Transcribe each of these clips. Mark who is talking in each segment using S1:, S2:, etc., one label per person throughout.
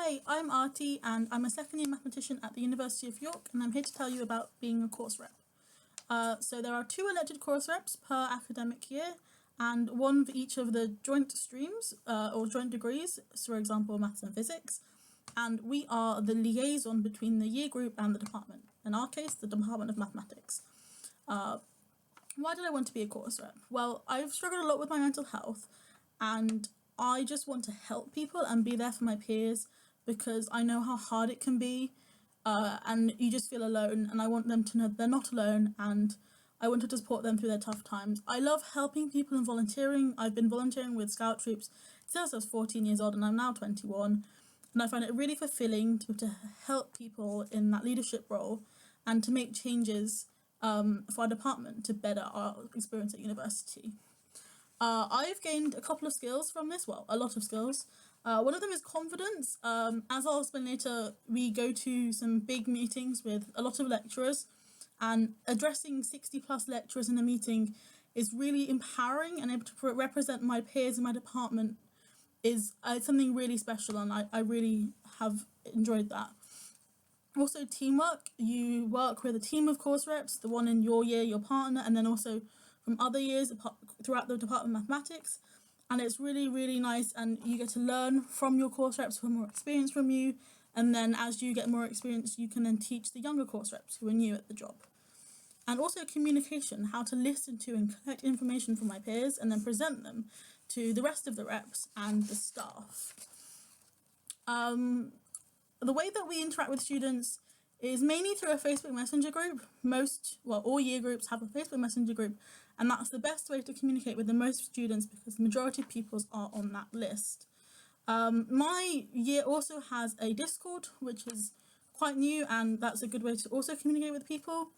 S1: Hey, I'm Aarti and I'm a second year mathematician at the University of York, and I'm here to tell you about being a course rep. So there are 2 elected course reps per academic year and 1 for each of the joint streams or joint degrees, so for example maths and physics, and we are the liaison between the year group and the department, in our case the Department of Mathematics. Why did I want to be a course rep? Well, I've struggled a lot with my mental health and I just want to help people and be there for my peers because I know how hard it can be and you just feel alone, and I want them to know they're not alone, and I wanted to support them through their tough times. I love helping people and volunteering. I've been volunteering with Scout troops since I was 14 years old and I'm now 21, and I find it really fulfilling to help people in that leadership role and to make changes for our department to better our experience at university. I've gained a couple of skills from this, well, a lot of skills. One of them is confidence. As I'll explain later, we go to some big meetings with a lot of lecturers, and addressing 60 plus lecturers in a meeting is really empowering, and able to represent my peers in my department is something really special, and I really have enjoyed that. Also teamwork, you work with a team of course reps, the one in your year, your partner, and then also from other years throughout the Department of Mathematics, and it's really, really nice, and you get to learn from your course reps who are more experienced from you, and then as you get more experience you can then teach the younger course reps who are new at the job. And also communication, how to listen to and collect information from my peers and then present them to the rest of the reps and the staff. The way that we interact with students is mainly through a Facebook Messenger group. All year groups have a Facebook Messenger group, and that's the best way to communicate with the most students because the majority of pupils are on that list. My year also has a Discord, which is quite new, and that's a good way to also communicate with people.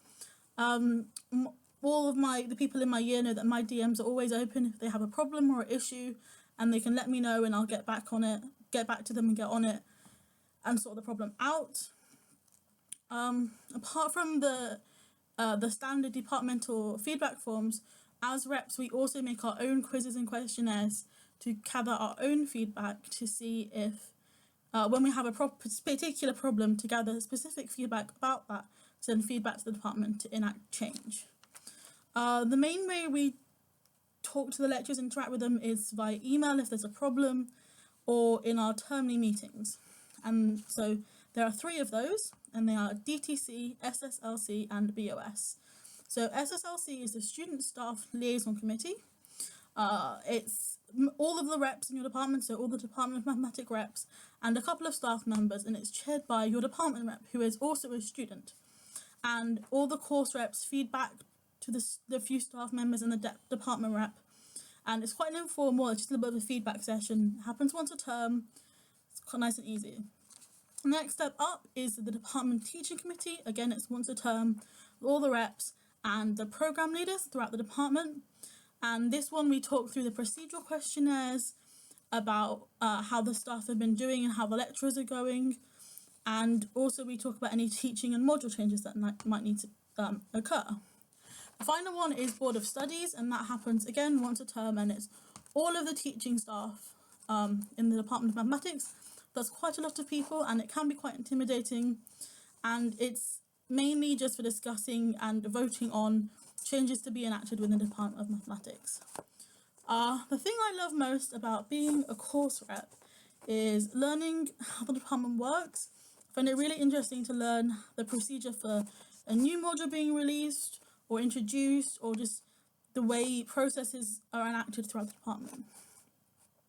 S1: All of the people in my year know that my DMs are always open if they have a problem or an issue, and they can let me know and I'll get back to them and get on it and sort the problem out. Apart from the standard departmental feedback forms, as reps we also make our own quizzes and questionnaires to gather our own feedback to see if when we have a particular problem, to gather specific feedback about that to then feedback to the department to enact change. The main way we talk to the lecturers, interact with them, is via email if there's a problem, or in our termly meetings. And so there are 3 of those, and they are DTC, SSLC and BOS. So SSLC is the Student Staff Liaison Committee. It's all of the reps in your department, so all the Department of Mathematics reps and a couple of staff members, and it's chaired by your department rep who is also a student. And all the course reps feed back to the few staff members and the department rep, and it's quite informal. It's just a little bit of a feedback session. It happens once a term. It's quite nice and easy. The next step up is the Department Teaching Committee. Again, it's once a term with all the reps and the program leaders throughout the department. And this one we talk through the procedural questionnaires about how the staff have been doing and how the lecturers are going. And also we talk about any teaching and module changes that might need to occur. The final one is Board of Studies, and that happens again once a term, and it's all of the teaching staff in the Department of Mathematics. There's quite a lot of people and it can be quite intimidating, and it's mainly just for discussing and voting on changes to be enacted within the Department of Mathematics. The thing I love most about being a course rep is learning how the department works. I find it really interesting to learn the procedure for a new module being released or introduced, or just the way processes are enacted throughout the department.